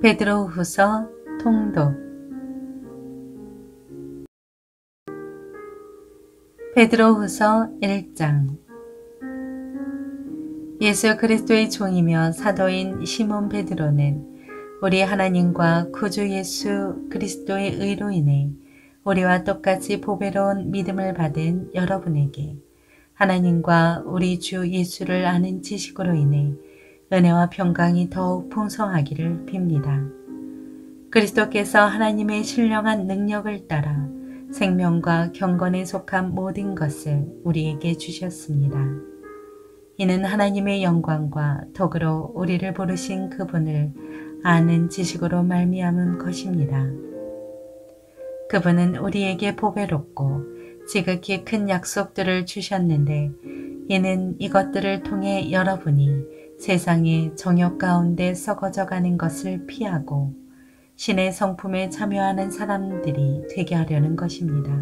베드로후서 통독. 베드로후서 1장. 예수 그리스도의 종이며 사도인 시몬 베드로는 우리 하나님과 구주 예수 그리스도의 의로 인해 우리와 똑같이 보배로운 믿음을 받은 여러분에게 하나님과 우리 주 예수를 아는 지식으로 인해 은혜와 평강이 더욱 풍성하기를 빕니다. 그리스도께서 하나님의 신령한 능력을 따라 생명과 경건에 속한 모든 것을 우리에게 주셨습니다. 이는 하나님의 영광과 덕으로 우리를 부르신 그분을 아는 지식으로 말미암은 것입니다. 그분은 우리에게 보배롭고 지극히 큰 약속들을 주셨는데 이는 이것들을 통해 여러분이 세상의 정욕 가운데 썩어져 가는 것을 피하고 신의 성품에 참여하는 사람들이 되게 하려는 것입니다.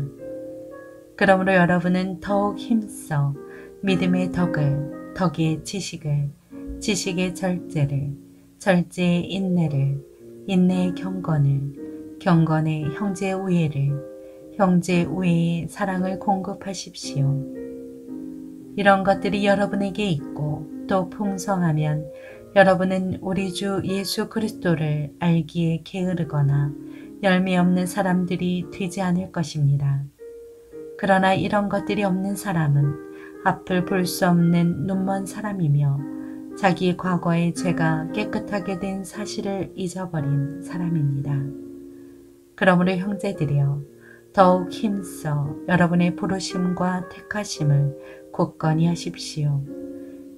그러므로 여러분은 더욱 힘써 믿음의 덕을, 덕의 지식을, 지식의 절제를, 절제의 인내를, 인내의 경건을, 경건의 형제 우애를, 형제 우애의 사랑을 공급하십시오. 이런 것들이 여러분에게 있고 또 풍성하면 여러분은 우리 주 예수 그리스도를 알기에 게으르거나 열매 없는 사람들이 되지 않을 것입니다. 그러나 이런 것들이 없는 사람은 앞을 볼 수 없는 눈먼 사람이며 자기 과거의 죄가 깨끗하게 된 사실을 잊어버린 사람입니다. 그러므로 형제들이여 더욱 힘써 여러분의 부르심과 택하심을 굳건히 하십시오.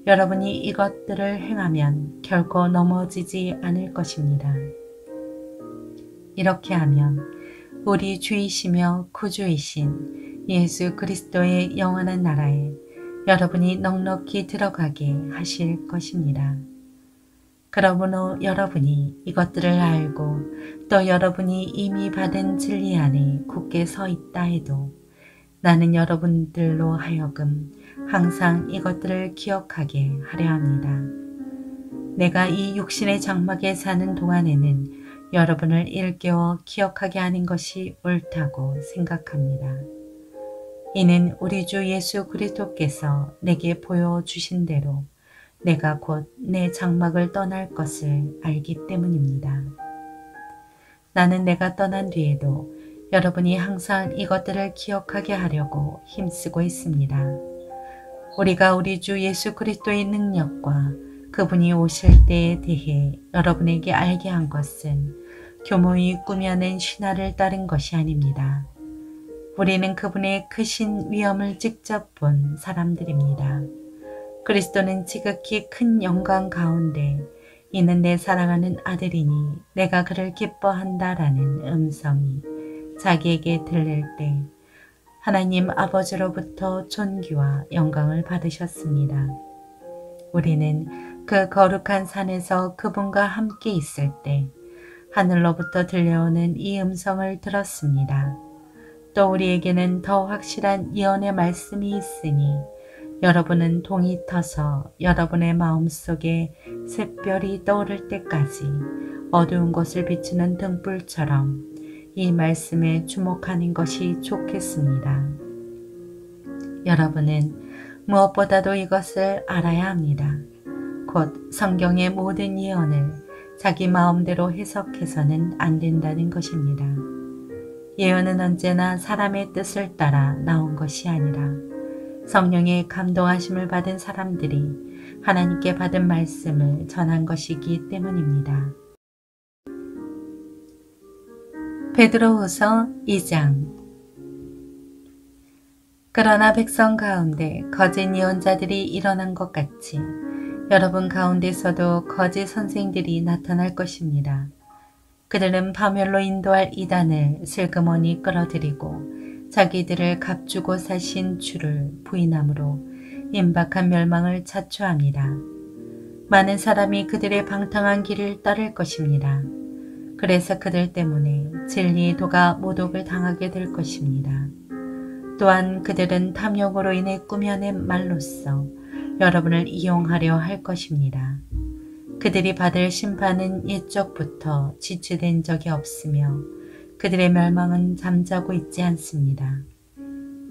여러분이 이것들을 행하면 결코 넘어지지 않을 것입니다. 이렇게 하면 우리 주이시며 구주이신 예수 그리스도의 영원한 나라에 여러분이 넉넉히 들어가게 하실 것입니다. 그러므로 여러분이 이것들을 알고 또 여러분이 이미 받은 진리 안에 굳게 서 있다 해도 나는 여러분들로 하여금 항상 이것들을 기억하게 하려 합니다. 내가 이 육신의 장막에 사는 동안에는 여러분을 일깨워 기억하게 하는 것이 옳다고 생각합니다. 이는 우리 주 예수 그리스도께서 내게 보여주신 대로 내가 곧 내 장막을 떠날 것을 알기 때문입니다. 나는 내가 떠난 뒤에도 여러분이 항상 이것들을 기억하게 하려고 힘쓰고 있습니다. 우리가 우리 주 예수 그리스도의 능력과 그분이 오실 때에 대해 여러분에게 알게 한 것은 교모의 꾸며낸 신화를 따른 것이 아닙니다. 우리는 그분의 크신 위엄을 직접 본 사람들입니다. 그리스도는 지극히 큰 영광 가운데 이는 내 사랑하는 아들이니 내가 그를 기뻐한다라는 음성이 자기에게 들릴 때 하나님 아버지로부터 존귀와 영광을 받으셨습니다. 우리는 그 거룩한 산에서 그분과 함께 있을 때 하늘로부터 들려오는 이 음성을 들었습니다. 또 우리에게는 더 확실한 예언의 말씀이 있으니 여러분은 동이 터서 여러분의 마음속에 샛별이 떠오를 때까지 어두운 곳을 비추는 등불처럼 이 말씀에 주목하는 것이 좋겠습니다. 여러분은 무엇보다도 이것을 알아야 합니다. 곧 성경의 모든 예언을 자기 마음대로 해석해서는 안 된다는 것입니다. 예언은 언제나 사람의 뜻을 따라 나온 것이 아니라 성령의 감동하심을 받은 사람들이 하나님께 받은 말씀을 전한 것이기 때문입니다. 베드로후서 2장. 그러나 백성 가운데 거짓 예언자들이 일어난 것 같이 여러분 가운데서도 거짓 선생들이 나타날 것입니다. 그들은 파멸로 인도할 이단을 슬그머니 끌어들이고 자기들을 값주고 사신 주를 부인함으로 임박한 멸망을 자초합니다. 많은 사람이 그들의 방탕한 길을 따를 것입니다. 그래서 그들 때문에 진리의 도가 모독을 당하게 될 것입니다. 또한 그들은 탐욕으로 인해 꾸며낸 말로써 여러분을 이용하려 할 것입니다. 그들이 받을 심판은 옛적부터 지체된 적이 없으며 그들의 멸망은 잠자고 있지 않습니다.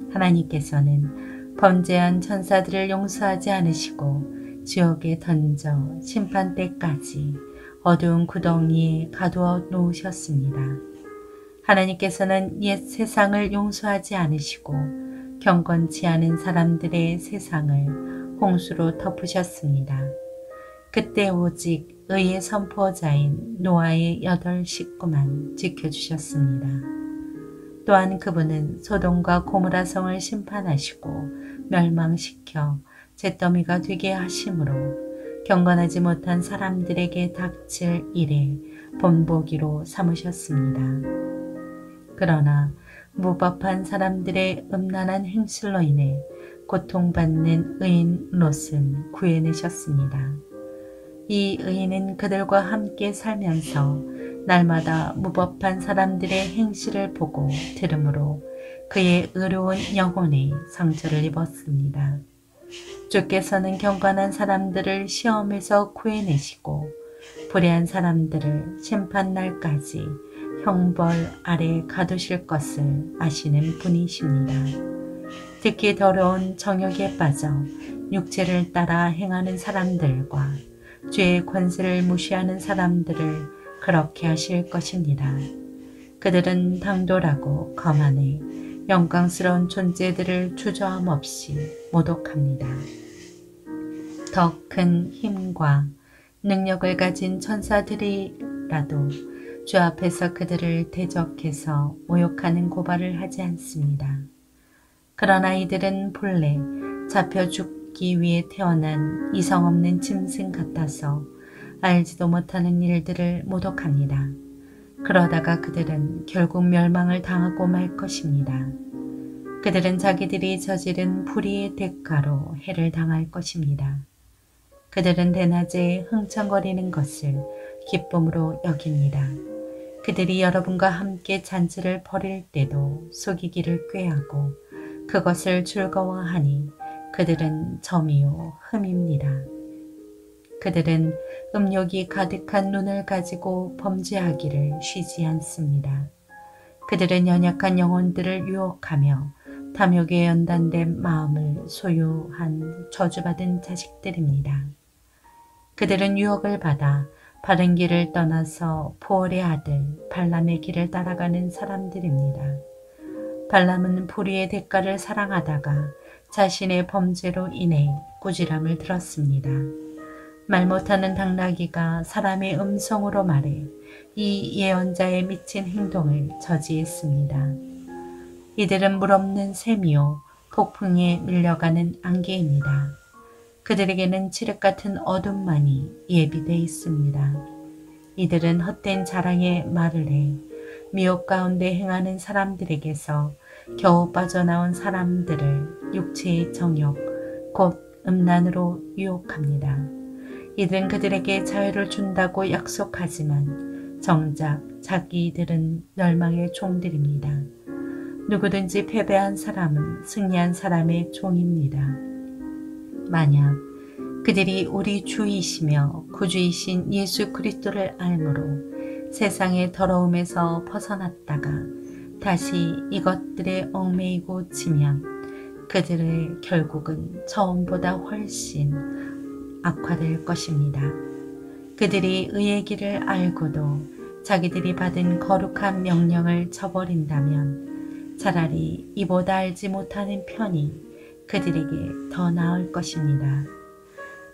하나님께서는 범죄한 천사들을 용서하지 않으시고 지옥에 던져 심판 때까지 어두운 구덩이에 가두어 놓으셨습니다. 하나님께서는 옛 세상을 용서하지 않으시고 경건치 않은 사람들의 세상을 홍수로 덮으셨습니다. 그때 오직 의의 선포자인 노아의 8 식구만 지켜주셨습니다. 또한 그분은 소돔과 고모라 성을 심판하시고 멸망시켜 잿더미가 되게 하심으로 경건하지 못한 사람들에게 닥칠 일에 본보기로 삼으셨습니다. 그러나 무법한 사람들의 음란한 행실로 인해 고통받는 의인 롯은 구해내셨습니다. 이 의인은 그들과 함께 살면서 날마다 무법한 사람들의 행실을 보고 들음으로 그의 의로운 영혼에 상처를 입었습니다. 주께서는 경건한 사람들을 시험에서 구해내시고 불의한 사람들을 심판날까지 형벌 아래 가두실 것을 아시는 분이십니다. 특히 더러운 정욕에 빠져 육체를 따라 행하는 사람들과 죄의 권세를 무시하는 사람들을 그렇게 하실 것입니다. 그들은 당돌하고 거만해 영광스러운 존재들을 주저함 없이 모독합니다. 더 큰 힘과 능력을 가진 천사들이라도 주 앞에서 그들을 대적해서 모욕하는 고발을 하지 않습니다. 그러나 이들은 본래 잡혀 죽기 위해 태어난 이성 없는 짐승 같아서 알지도 못하는 일들을 모독합니다. 그러다가 그들은 결국 멸망을 당하고 말 것입니다. 그들은 자기들이 저지른 불의의 대가로 해를 당할 것입니다. 그들은 대낮에 흥청거리는 것을 기쁨으로 여깁니다. 그들이 여러분과 함께 잔치를 벌일 때도 속이기를 꾀하고 그것을 즐거워하니 그들은 점이요 흠입니다. 그들은 음욕이 가득한 눈을 가지고 범죄하기를 쉬지 않습니다. 그들은 연약한 영혼들을 유혹하며 탐욕에 연단된 마음을 소유한 저주받은 자식들입니다. 그들은 유혹을 받아 바른 길을 떠나서 보올의 아들 발람의 길을 따라가는 사람들입니다. 발람은 불의의 대가를 사랑하다가 자신의 범죄로 인해 꾸지람을 들었습니다. 말 못하는 당나귀가 사람의 음성으로 말해 이 예언자의 미친 행동을 저지했습니다. 이들은 물없는 샘이요 폭풍에 밀려가는 안개입니다. 그들에게는 칠흑 같은 어둠만이 예비되어 있습니다. 이들은 헛된 자랑의 말을 해 미혹 가운데 행하는 사람들에게서 겨우 빠져나온 사람들을 육체의 정욕, 곧 음란으로 유혹합니다. 이들은 그들에게 자유를 준다고 약속하지만 정작 자기들은 멸망의 종들입니다. 누구든지 패배한 사람은 승리한 사람의 종입니다. 만약 그들이 우리 주이시며 구주이신 예수 그리스도를 알므로 세상의 더러움에서 벗어났다가 다시 이것들에 얽매이고 지면 그들의 결국은 처음보다 훨씬 악화될 것입니다. 그들이 의의 길을 알고도 자기들이 받은 거룩한 명령을 저버린다면 차라리 이보다 알지 못하는 편이 그들에게 더 나을 것입니다.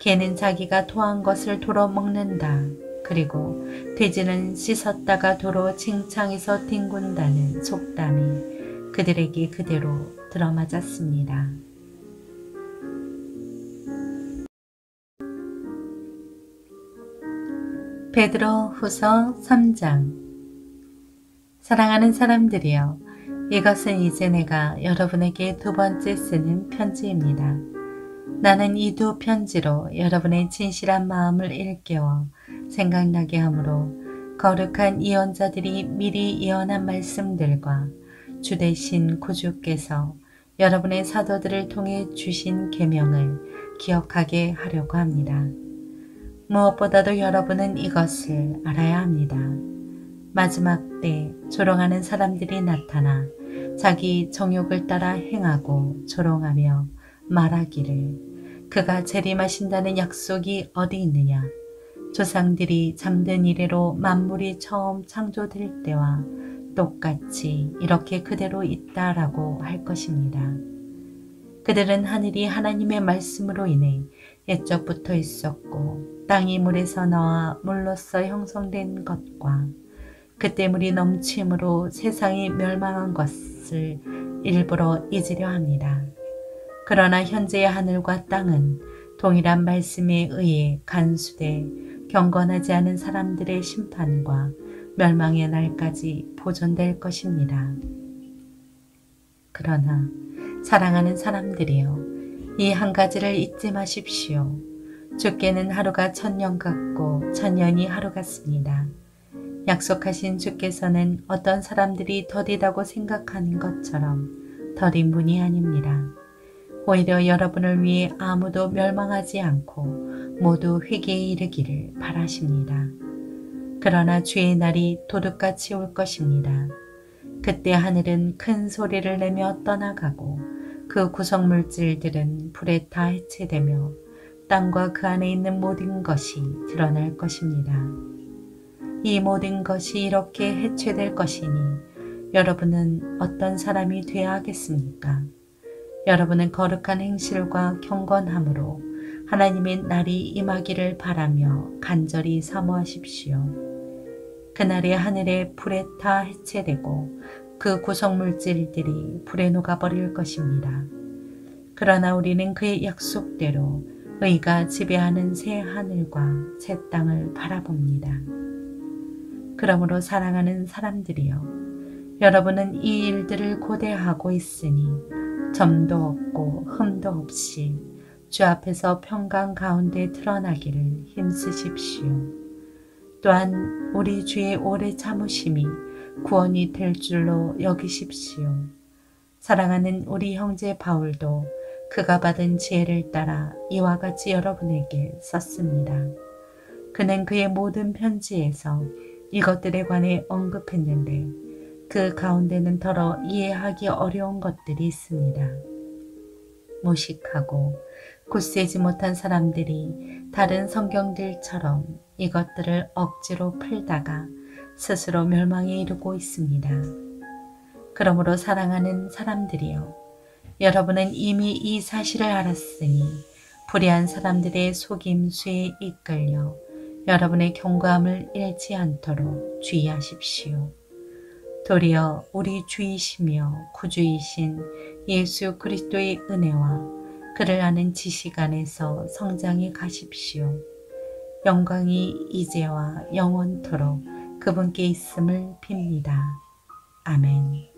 개는 자기가 토한 것을 도로 먹는다. 그리고 돼지는 씻었다가 도로 칭창에서 뒹군다는 속담이 그들에게 그대로 들어맞았습니다. 베드로 후서 3장. 사랑하는 사람들이여, 이것은 이제 내가 여러분에게 2번째 쓰는 편지입니다. 나는 이 2 편지로 여러분의 진실한 마음을 일깨워 생각나게 하므로 거룩한 예언자들이 미리 예언한 말씀들과 주 대신 구주께서 여러분의 사도들을 통해 주신 계명을 기억하게 하려고 합니다. 무엇보다도 여러분은 이것을 알아야 합니다. 마지막 때 조롱하는 사람들이 나타나 자기 정욕을 따라 행하고 조롱하며 말하기를 그가 재림하신다는 약속이 어디 있느냐. 조상들이 잠든 이래로 만물이 처음 창조될 때와 똑같이 이렇게 그대로 있다라고 할 것입니다. 그들은 하늘이 하나님의 말씀으로 인해 옛적부터 있었고 땅이 물에서 나와 물로써 형성된 것과 그때 물이 넘침으로 세상이 멸망한 것을 일부러 잊으려 합니다. 그러나 현재의 하늘과 땅은 동일한 말씀에 의해 간수돼 경건하지 않은 사람들의 심판과 멸망의 날까지 보존될 것입니다. 그러나 사랑하는 사람들이여, 이 한 가지를 잊지 마십시오. 주께는 하루가 천년 같고 천년이 하루 같습니다. 약속하신 주께서는 어떤 사람들이 더디다고 생각하는 것처럼 더딘 분이 아닙니다. 오히려 여러분을 위해 아무도 멸망하지 않고 모두 회개에 이르기를 바라십니다. 그러나 주의 날이 도둑같이 올 것입니다. 그때 하늘은 큰 소리를 내며 떠나가고 그 구성물질들은 불에 다 해체되며 땅과 그 안에 있는 모든 것이 드러날 것입니다. 이 모든 것이 이렇게 해체될 것이니 여러분은 어떤 사람이 되어야 하겠습니까? 여러분은 거룩한 행실과 경건함으로 하나님의 날이 임하기를 바라며 간절히 사모하십시오. 그날에 하늘의 불에 다 해체되고 그 구성물질들이 불에 녹아버릴 것입니다. 그러나 우리는 그의 약속대로 의가 지배하는 새 하늘과 새 땅을 바라봅니다. 그러므로 사랑하는 사람들이여, 여러분은 이 일들을 고대하고 있으니 점도 없고 흠도 없이 주 앞에서 평강 가운데 드러나기를 힘쓰십시오. 또한 우리 주의 오래 참으심이 구원이 될 줄로 여기십시오. 사랑하는 우리 형제 바울도 그가 받은 지혜를 따라 이와 같이 여러분에게 썼습니다. 그는 그의 모든 편지에서 이것들에 관해 언급했는데 그 가운데는 더러 이해하기 어려운 것들이 있습니다. 무식하고 굳세지 못한 사람들이 다른 성경들처럼 이것들을 억지로 풀다가 스스로 멸망에 이르고 있습니다. 그러므로 사랑하는 사람들이여, 여러분은 이미 이 사실을 알았으니 불의한 사람들의 속임수에 이끌려 여러분의 경고함을 잃지 않도록 주의하십시오. 도리어 우리 주이시며 구주이신 예수 그리스도의 은혜와 그를 아는 지식 안에서 성장해 가십시오. 영광이 이제와 영원토록 그분께 있음을 빕니다. 아멘.